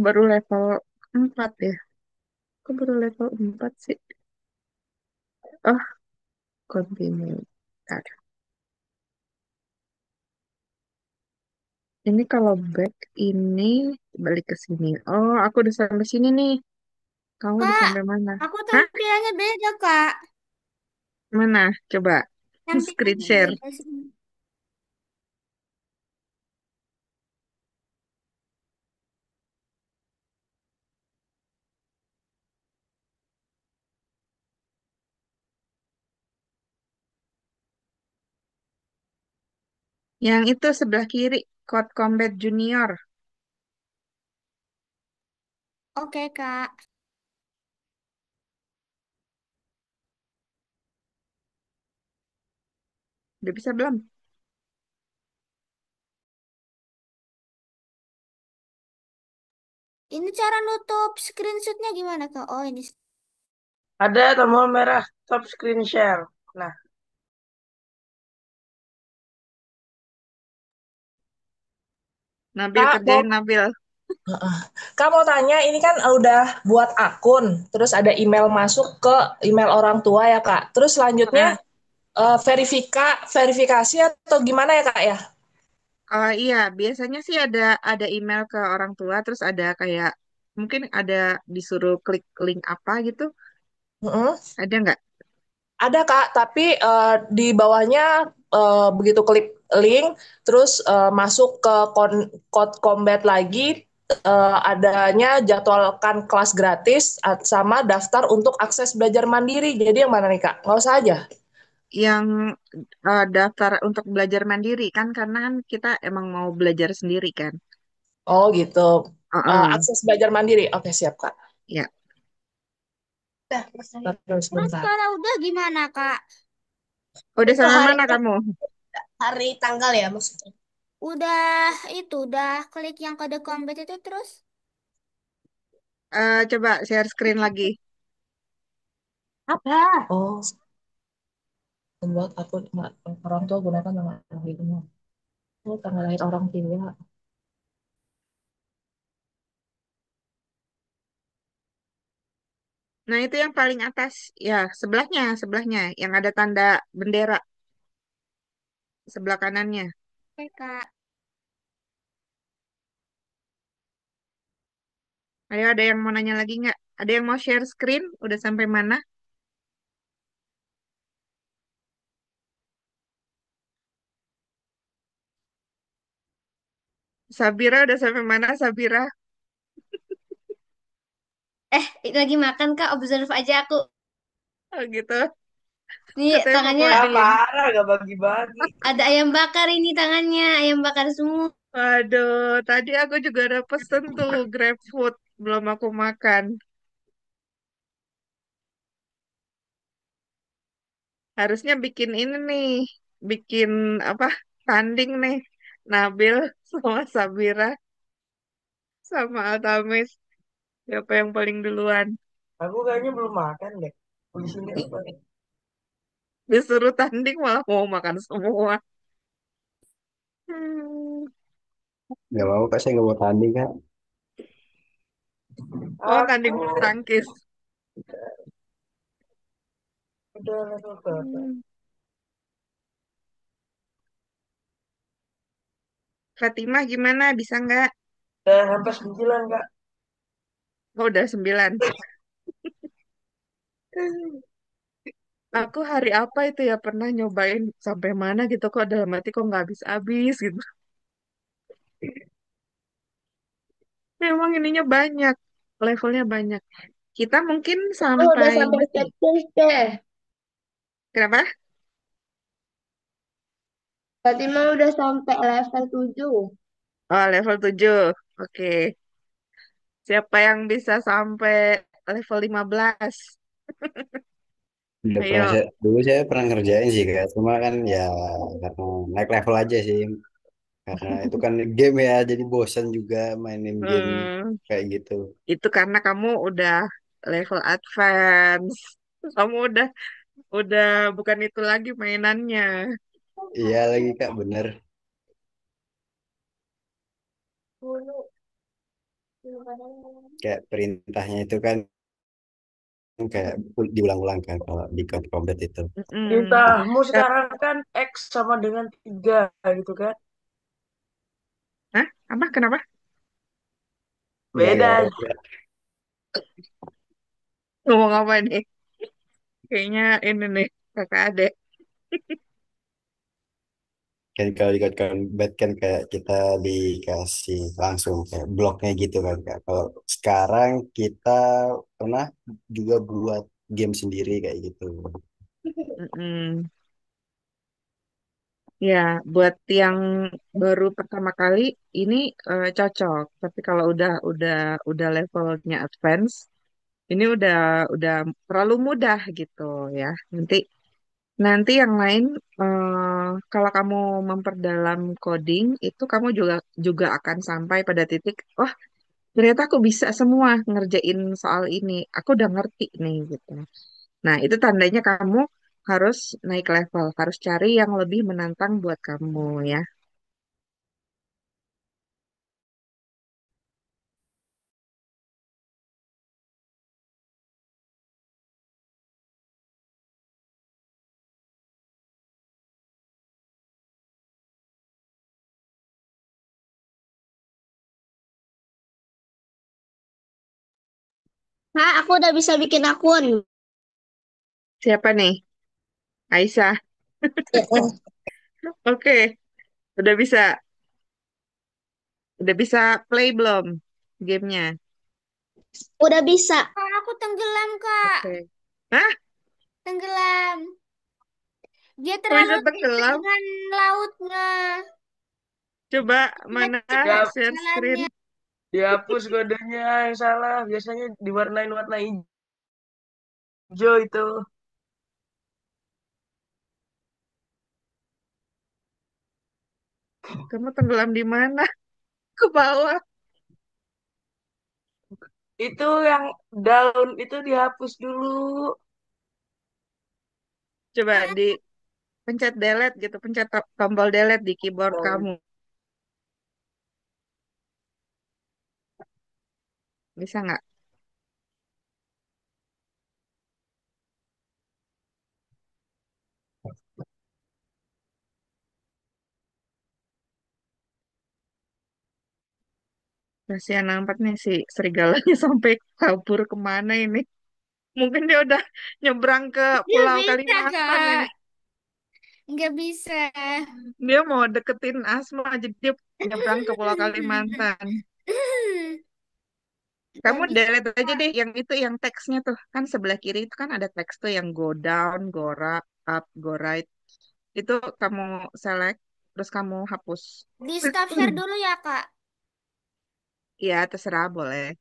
baru level 4 ya. Aku baru level 4 sih. Oh, continue. Bentar. Ini kalau back ini balik ke sini. Oh, aku udah sampai sini nih. Kamu udah Kak, sampai mana? aku Hah? tampilannya beda Kak. Mana? Coba screen Tampilannya share. beda sih. Yang itu sebelah kiri, Code Combat Junior. Oke Kak. Udah bisa belum? Ini cara nutup screenshotnya gimana Kak? Oh ini. Ada tombol merah top screen share. Nah, Nabil Kak, mau kerjain Nabil. Heeh. Kak mau tanya, ini kan udah buat akun, terus ada email masuk ke email orang tua ya Kak. Terus selanjutnya Nah, verifikasi atau gimana ya Kak ya? oh iya, biasanya sih ada email ke orang tua, terus ada kayak mungkin ada disuruh klik link apa gitu. Heeh. Ada nggak? Ada Kak, tapi di bawahnya begitu klik link, terus masuk ke code combat lagi, adanya jadwalkan kelas gratis sama daftar untuk akses belajar mandiri. Jadi yang mana nih Kak? Nggak usah aja. Yang daftar untuk belajar mandiri kan, karena kan kita emang mau belajar sendiri kan. Oh gitu. Heeh, Akses belajar mandiri. Oke siap Kak. ya. Terus Terus bentar. kalau udah gimana Kak? Udah Ke sampai hari mana kamu? hari tanggal ya maksudnya. Udah klik yang kode combat itu terus. Coba share screen lagi. Apa? Oh, membuat akun orang tua gunakan nama lahirnya. Oh, tanggal lahir orang tua. Nah, itu yang paling atas. Ya, sebelahnya, yang ada tanda bendera sebelah kanannya. Oke Kak. Ayo, ada yang mau nanya lagi nggak? Ada yang mau share screen? Udah sampai mana? Sabira udah sampai mana, Sabira? Lagi makan Kak, observe aja aku. Oh gitu. Nih Katanya mau tangannya Ah, coding. parah gak bagi-bagi. ada ayam bakar ini tangannya, ayam bakar semua. Waduh, tadi aku juga udah pesen tuh GrabFood, belum aku makan. Harusnya bikin ini nih, bikin apa? Tanding nih, Nabil sama Sabira sama Altamis. Siapa yang paling duluan? Aku kayaknya belum makan deh. Di sini apa? Disuruh tanding malah mau makan semua. Hmm. Nggak mau kak, saya nggak mau tanding kak. Oh, Aku tanding bulu tangkis. udah level berapa? Hmm. Fatimah gimana? Bisa nggak? Udah sampai 9 kak. Oh, udah 9. Aku hari apa itu ya pernah nyobain sampai mana gitu kok dalam hati kok nggak habis-habis gitu. Memang ininya banyak, levelnya banyak. Kita mungkin Oh, udah sampai sampai berapa ya? checklist deh. Kenapa? Berarti mah udah sampai level 7. Oh, level 7. Oke. Siapa yang bisa sampai level 15? Udah pernah Ayo. saya, dulu saya pernah ngerjain sih kak. Cuma kan ya karena naik level aja sih. Karena itu kan game ya, jadi bosan juga mainin game Hmm, kayak gitu. itu karena kamu udah level advance. Kamu udah bukan itu lagi mainannya. Iya lagi kak, bener. Kayak perintahnya itu kan kayak diulang-ulang kan kalau di combat itu. Mm-mm. Perintahmu Tap- sekarang kan X sama dengan 3 gitu kan. Hah? Apa? Kenapa? Nggak Beda. ada. Ngomong apa nih? Kayaknya ini nih, kakak adek. Kan kalau di Code Combat kan kayak kita dikasih langsung kayak bloknya gitu kan kak. Kalau sekarang kita pernah juga buat game sendiri kayak gitu. Mm-mm. Ya, buat yang baru pertama kali ini cocok. Tapi kalau udah levelnya advance, ini udah terlalu mudah gitu ya. Nanti nanti yang lain kalau kamu memperdalam coding itu kamu juga juga akan sampai pada titik, wah ternyata aku bisa semua ngerjain soal ini. Aku udah ngerti nih gitu. Nah, itu tandanya kamu harus naik level, harus cari yang lebih menantang buat kamu ya. Nah, aku udah bisa bikin akun. Siapa nih? Aisyah. Ya, Oke, udah bisa. Udah bisa play belum gamenya? udah bisa. Kak, aku tenggelam, Kak. Oke. Hah? Tenggelam. Dia Kok terlalu bisa dekat tenggelam? dengan lautnya. Coba Dia mana cepat Ya, share screen? jalannya. dihapus kodenya yang salah. Biasanya diwarnain warna hijau itu. Kamu tenggelam di mana? Ke bawah. Itu yang daun itu dihapus dulu. Coba di pencet delete gitu, pencet tombol delete di keyboard Nah, kamu. Bisa nggak? Kasihan amat nih si serigalanya sampai kabur kemana ini. Mungkin dia udah nyebrang ke Nggak Pulau bisa, Kalimantan Kak. ini. Nggak bisa. Dia mau deketin Asma, jadi dia nyebrang ke Pulau Kalimantan. Kamu Jadi delete aja deh yang itu yang teksnya tuh. Kan sebelah kiri itu kan ada teks tuh yang go down, up, go right. Itu kamu select, terus kamu hapus. di stop share dulu ya, Kak. Ya, terserah boleh.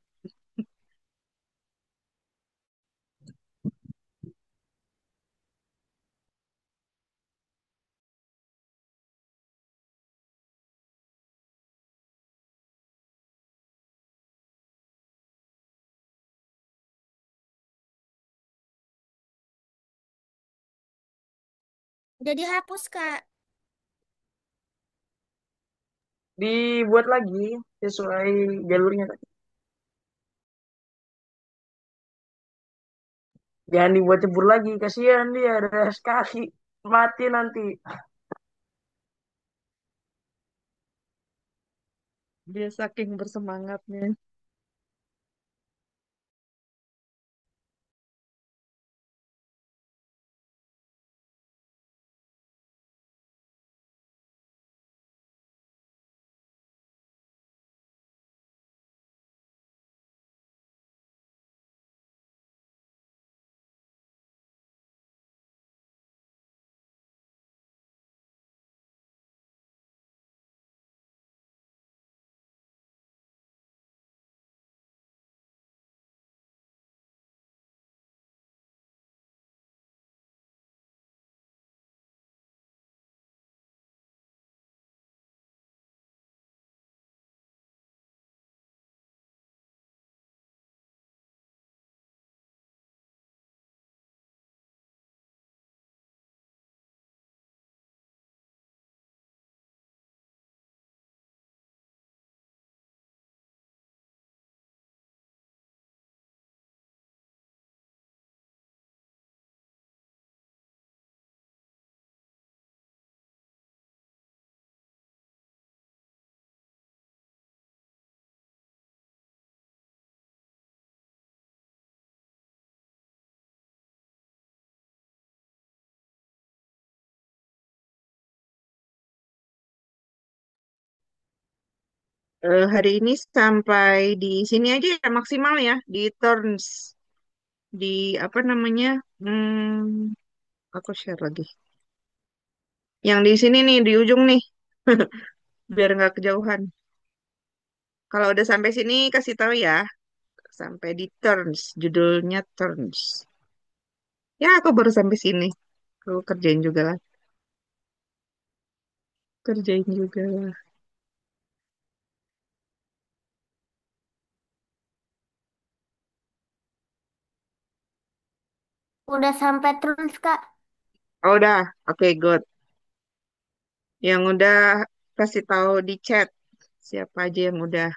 Udah dihapus, Kak. Dibuat lagi sesuai jalurnya. Jangan dibuat cebur lagi, kasihan dia ada sekali mati nanti. Dia saking bersemangatnya. Hari ini sampai di sini aja ya maksimal ya di turns di apa namanya? Aku share lagi. Yang di sini nih di ujung nih, biar nggak kejauhan. Kalau udah sampai sini kasih tahu ya, sampai di turns, judulnya turns. Ya aku baru sampai sini. Aku kerjain juga lah, kerjain juga lah. Udah sampai terus, Kak. Oh, udah, oke good. Yang udah kasih tahu di chat siapa aja yang udah.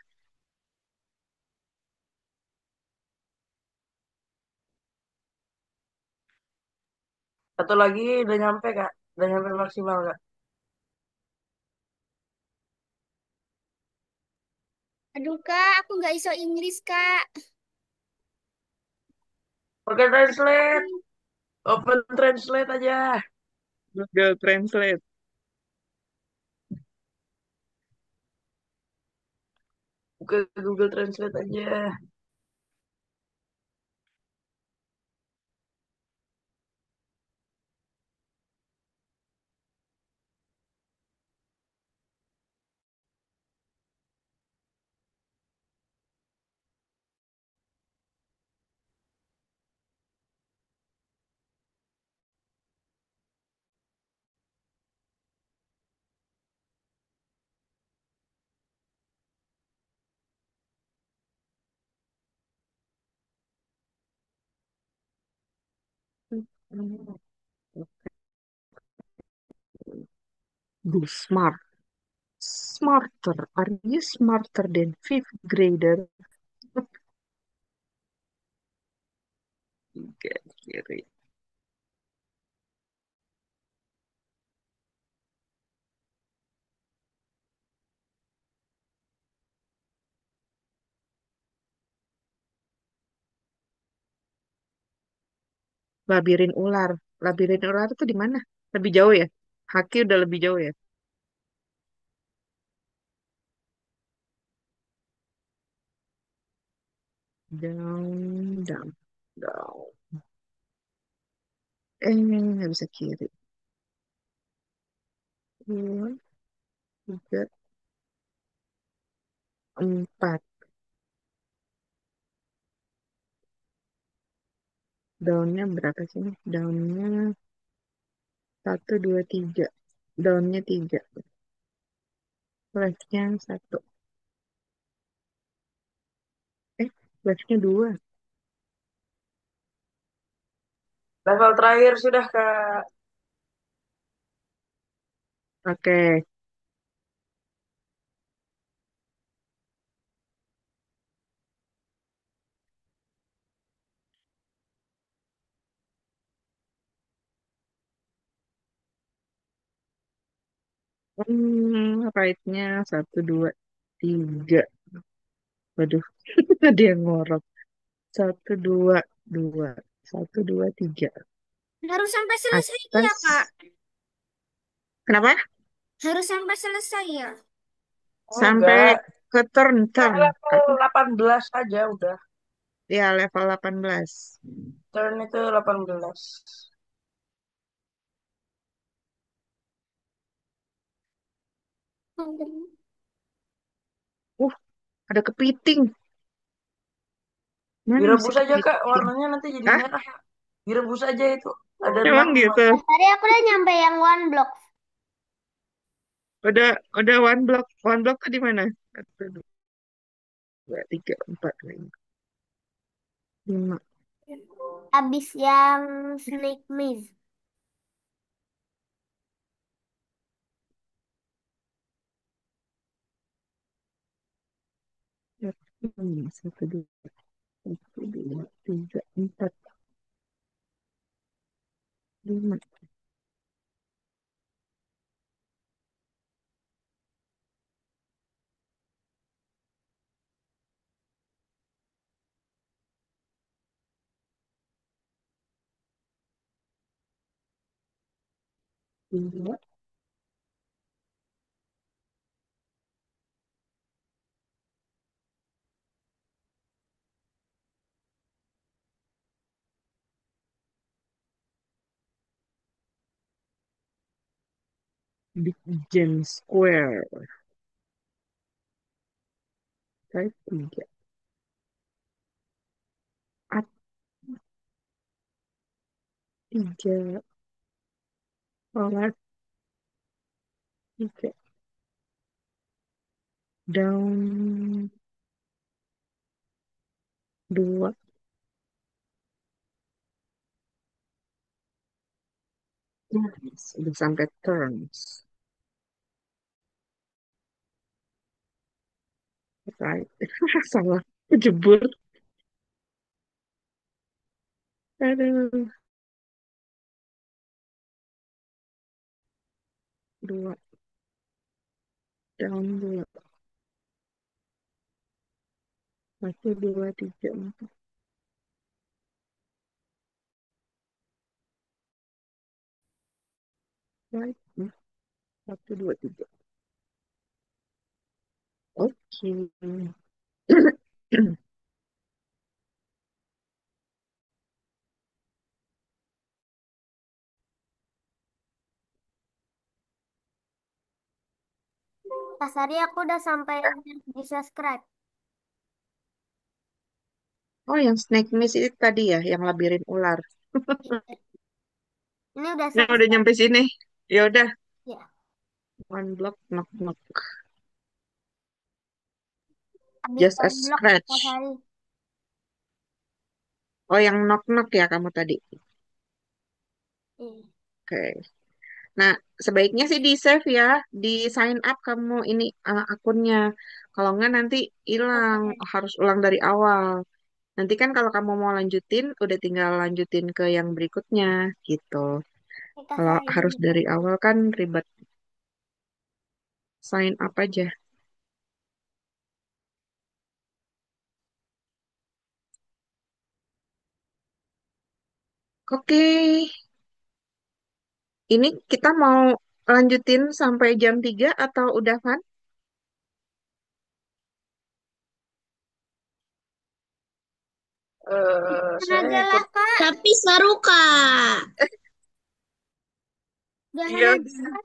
Satu lagi udah nyampe kak, udah nyampe maksimal kak. Aduh, Kak, aku nggak iso Inggris, Kak. Pakai translate, open translate aja. Google Translate. Buka Google Translate aja. Be smart. Smarter. Are you smarter than fifth grader? Tiga kiri. Labirin ular. Labirin ular itu di mana? Lebih jauh ya? Haki udah lebih jauh ya? Down, down, down. Nggak bisa kiri. Dua, tiga, empat. Daunnya berapa sih nih? Daunnya satu, dua, tiga. Daunnya tiga. Leftnya satu. Leftnya dua. Level terakhir sudah, Kak. Oke. Right-nya satu, dua, tiga. Waduh, ada yang ngorok. Satu, dua, dua. Satu, dua, tiga. Harus sampai selesai ya, Atas. Kak. Kenapa? Harus sampai selesai ya. Sampai Enggak. ke turn, Kak, turn. level Apa? 18 aja udah. Ya, level 18. Turn itu 18. Uh, ada kepiting. Mana misi Direbus aja, Kak. kepiting? Warnanya nanti jadi Hah? merah. Direbus aja itu. Ada Emang 6 gitu. masih. Tadi aku udah nyampe yang one block. Udah one block tuh di mana? Satu, dua, tiga, empat, lima. Abis yang snake maze. Satu, dua, satu, dua, tiga, empat, lima. Dua. Big Gem Square. Type tiga. Up tiga. Forward tiga. Down dua. Yes, udah sampai turns. Right. Salah. Kejebur. Aduh. Dua. Down dua. Satu, dua, tiga, empat. Right. Satu, dua, tiga. Oke. Pas tadi aku udah sampai di subscribe. Oh, yang Snake Miss itu tadi ya, yang labirin ular. Ini udah Nah, udah selesai. nyampe sini. Ya udah, Ya. one block, knock knock. Habis Just a one block Pas scratch. hari. Oh, yang knock knock ya kamu tadi. Iya. Oke. Nah, sebaiknya sih di save ya, di sign up kamu ini akunnya. Kalau nggak nanti hilang, Selesai. harus ulang dari awal. Nanti kan kalau kamu mau lanjutin, udah tinggal lanjutin ke yang berikutnya gitu. Kita Kalau hari harus ini. dari awal kan ribet. Sign up aja. Oke, ini kita mau lanjutin sampai jam 3 atau udah kan? Saya Adalah ikut. Kak. Tapi seru Kak. Udah Iya, Hana.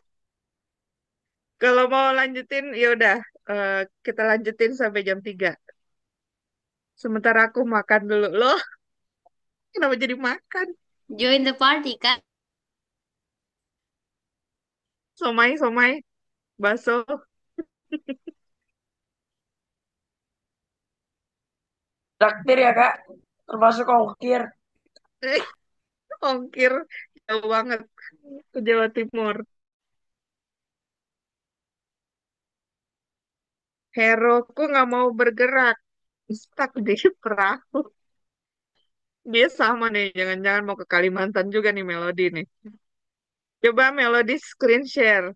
kalau mau lanjutin, ya udah kita lanjutin sampai jam 3. Sementara aku makan dulu. Loh, kenapa jadi makan? Join the party Kak. Somai, somai, bakso. Traktir ya kak, termasuk ongkir. Eh, ongkir jauh banget ke Jawa Timur. Heroku nggak mau bergerak, stuck di perahu. Dia sama nih, jangan-jangan mau ke Kalimantan juga nih Melody nih. Coba Melody screen share.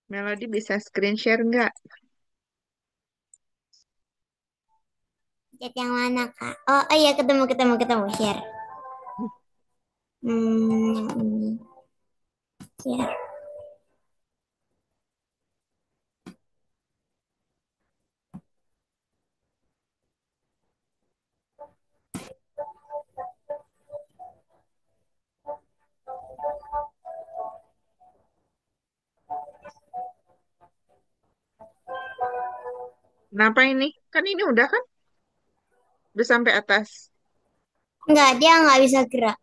Melody bisa screen share nggak? Chat yang mana Kak? Oh, oh iya ketemu ketemu ketemu share. Yang ini share. Kenapa ini? Kan ini udah kan? Udah sampai atas. Enggak, dia nggak bisa gerak.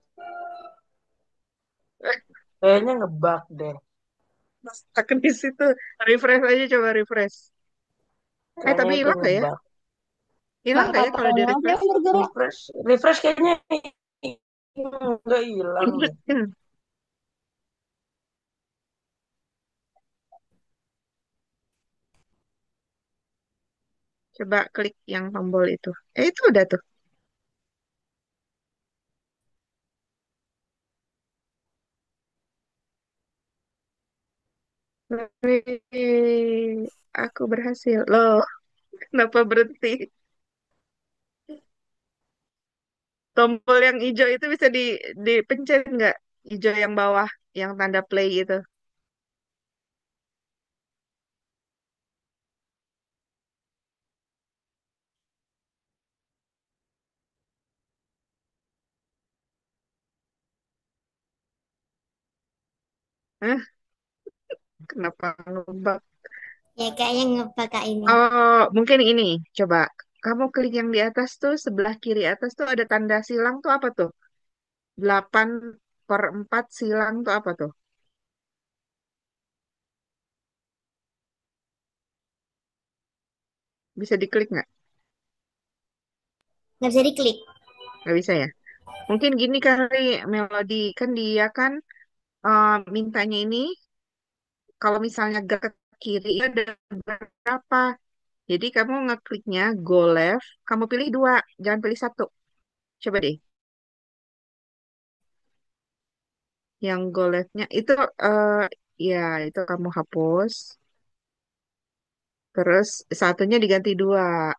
Eh, Kayaknya ngebug deh. stuck di situ. Refresh aja, coba refresh. Kayaknya Tapi itu hilang nggak ya? ngebug. Hilang Nah, nggak ya kalau di katanya aja refresh? yang bergerak. Refresh, refresh kayaknya nggak hilang deh. Coba klik yang tombol itu. Itu udah tuh. Wih, aku berhasil. Loh, kenapa berhenti? Tombol yang hijau itu bisa dipencet nggak? Hijau yang bawah, yang tanda play itu. Hah? Kenapa ngebug? Ya kayaknya ngebug Kak ini. Oh, mungkin ini. Coba, kamu klik yang di atas tuh, sebelah kiri atas tuh ada tanda silang tuh apa tuh? 8/4 silang tuh apa tuh? Bisa diklik nggak? Nggak bisa diklik. Nggak bisa ya? Mungkin gini kali, Melodi. Kan dia kan mintanya ini, kalau misalnya gerak ke kiri, ada berapa? Jadi kamu ngekliknya go left, kamu pilih dua, jangan pilih satu. Coba deh, yang go leftnya itu eh ya itu kamu hapus. Terus satunya diganti dua.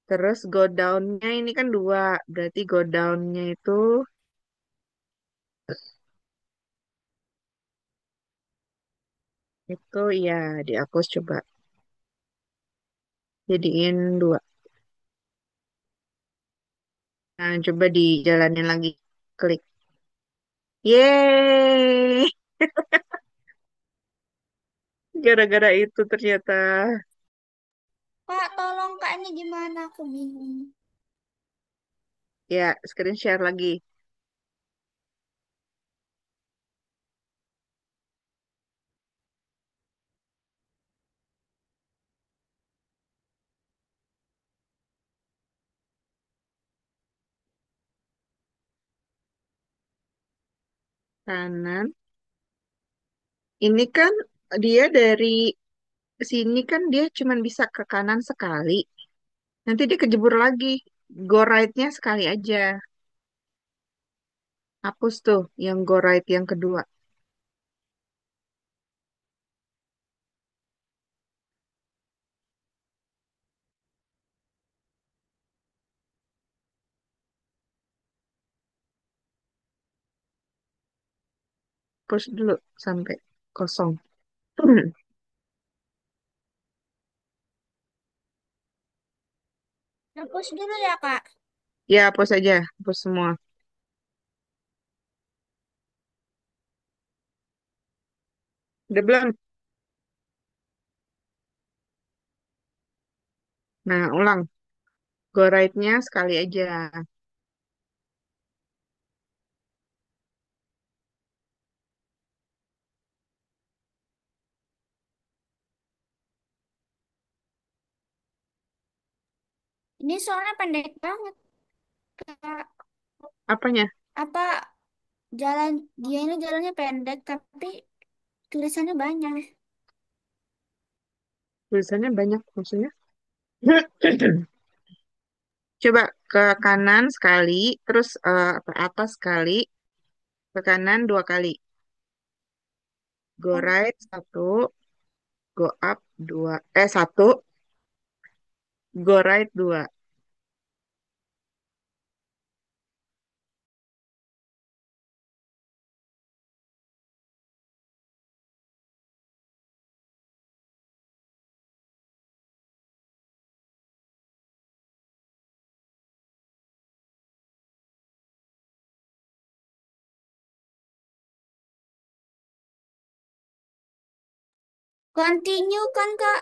Terus go down-nya ini kan dua, berarti go down-nya itu ya dihapus coba. Jadiin dua. Nah, coba dijalanin lagi. Klik. Yeay! Gara-gara itu ternyata. Kak, tolong Kak ini gimana? Aku bingung. Ya, screen share lagi. Kanan. Ini kan dia dari sini kan dia cuman bisa ke kanan sekali. Nanti dia kejebur lagi. Go right-nya sekali aja. Hapus tuh yang go right yang kedua. Hapus dulu sampai kosong. Hapus dulu ya, Kak. Ya, hapus aja, hapus semua. Udah belum? Nah, ulang. Go right-nya sekali aja. Ini soalnya pendek banget, Kak. Apanya? Apa jalan dia ini jalannya pendek tapi tulisannya banyak. Tulisannya banyak maksudnya. Coba ke kanan sekali, terus ke atas sekali, ke kanan dua kali. Go right satu, go up dua, satu, go right dua. Continue kan, Kak?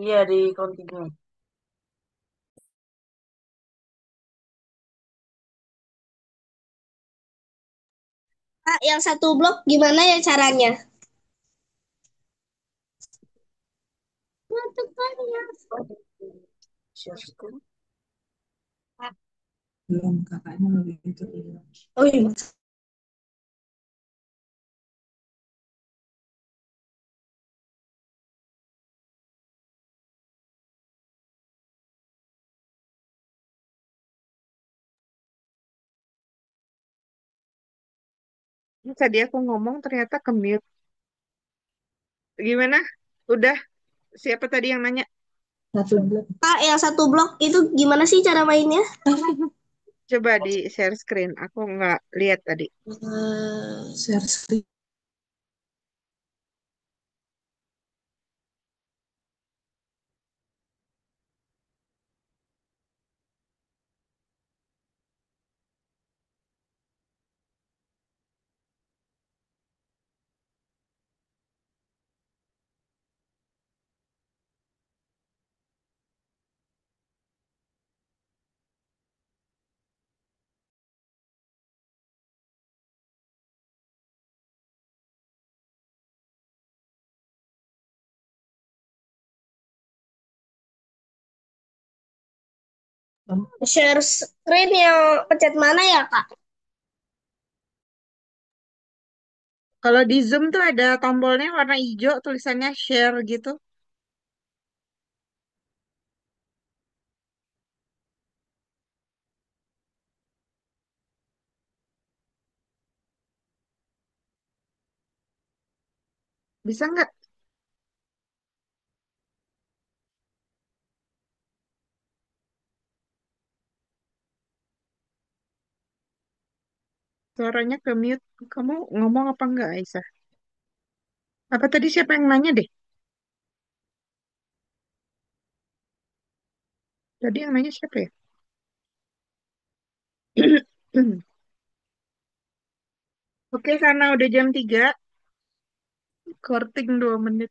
Iya di continue. Kak, yang satu blok gimana ya caranya? Nah, tekannya. Share screen. Belum, kakaknya lebih itu. Oh iya. Tadi aku ngomong ternyata ke mute. Gimana? Udah? Siapa tadi yang nanya? Satu blok. Kak, yang satu blok itu gimana sih cara mainnya? Coba di share screen. Aku nggak lihat tadi. Share screen. Share screen yang pencet mana ya, Kak? Kalau di Zoom tuh ada tombolnya warna hijau, tulisannya share gitu. Bisa nggak? Suaranya ke mute. Kamu ngomong apa enggak, Aisyah? Apa tadi siapa yang nanya deh? Tadi yang nanya siapa ya? Oke, karena udah jam 3, korting 2 menit.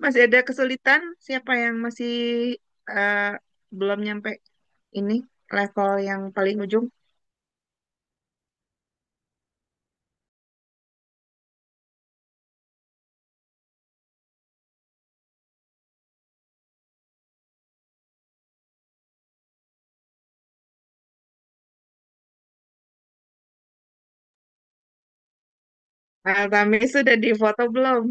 Masih ada kesulitan? Siapa yang masih eh, belum nyampe ini level yang paling ujung? Altamis sudah difoto belum?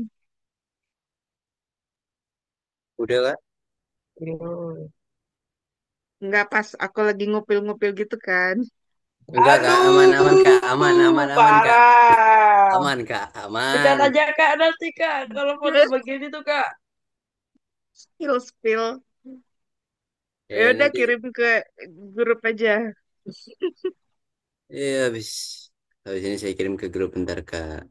Udah kak. Hmm. Enggak, pas aku lagi ngupil-ngupil gitu kan. Enggak kak, aman aman kak, aman Aduh, aman aman kak, parah. aman kak, Dekat aman. aja kak nanti kak. Kalau foto begini tuh kak. Spill, spill. Ya Ya udah nanti kirim ke grup aja. ya habis ini saya kirim ke grup bentar Kak.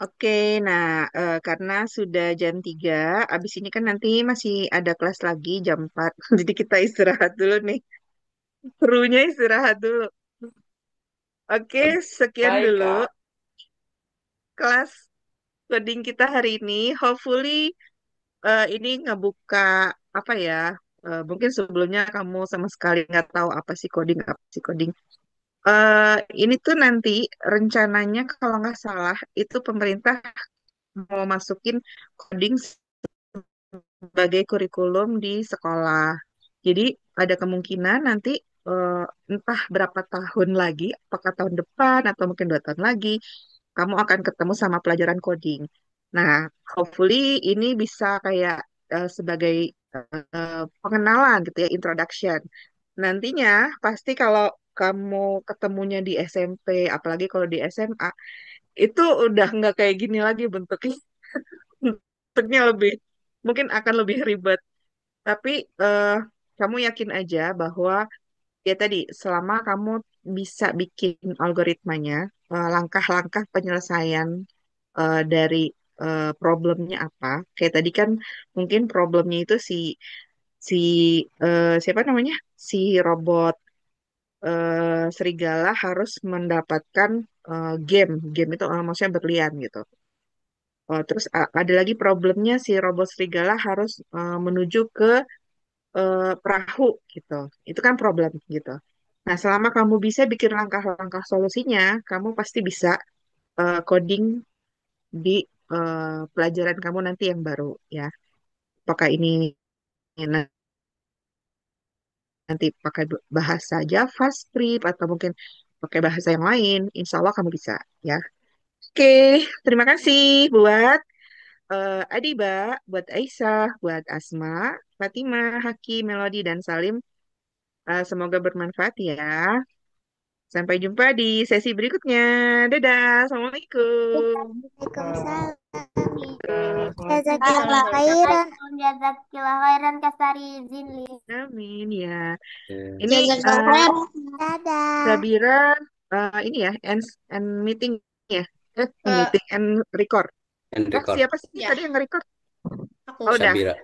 Oke, nah karena sudah jam 3, abis ini kan nanti masih ada kelas lagi jam 4. Jadi kita istirahat dulu nih. Krunya istirahat dulu. Oke, sekian Baik, dulu Kak. kelas coding kita hari ini. Hopefully ini ngebuka apa ya? Mungkin sebelumnya kamu sama sekali nggak tahu apa sih coding. Ini tuh nanti rencananya kalau nggak salah itu pemerintah mau masukin coding sebagai kurikulum di sekolah. Jadi ada kemungkinan nanti eh, entah berapa tahun lagi, apakah tahun depan atau mungkin 2 tahun lagi, kamu akan ketemu sama pelajaran coding. Nah, hopefully ini bisa kayak sebagai pengenalan gitu ya, introduction. Nantinya pasti kalau kamu ketemunya di SMP, apalagi kalau di SMA, itu udah nggak kayak gini lagi bentuknya. Bentuknya lebih, mungkin akan lebih ribet. Tapi eh, kamu yakin aja bahwa ya tadi, selama kamu bisa bikin algoritmanya, langkah-langkah penyelesaian dari problemnya apa. Kayak tadi kan mungkin problemnya itu si si siapa namanya? Si robot serigala harus mendapatkan game. Game itu maksudnya berlian gitu. Terus ada lagi problemnya si robot serigala harus menuju ke perahu gitu. Itu kan problem gitu. Nah, selama kamu bisa bikin langkah-langkah solusinya, kamu pasti bisa coding di pelajaran kamu nanti yang baru ya. Apakah ini nanti pakai bahasa JavaScript atau mungkin pakai bahasa yang lain, insya Allah kamu bisa ya. Oke, terima kasih buat Adiba, buat Aisyah, buat Asma, Fatimah, Haki, Melody, dan Salim. Semoga bermanfaat ya. Sampai jumpa di sesi berikutnya. Dadah, Assalamualaikum. Nah, Waalaikumsalam. Jazakillah Waalaikumsalam, Kak. khairan. Jazakillah khairan Kasari Zinli. Amin ya. Ya. Ini Jazakallah khairan. Dadah. Sabira, ini ya, end meeting ya. End Eh, meeting, end record. And record Siapa sih Ya, tadi yang nge-record? aku. Oh, udah. Sabira.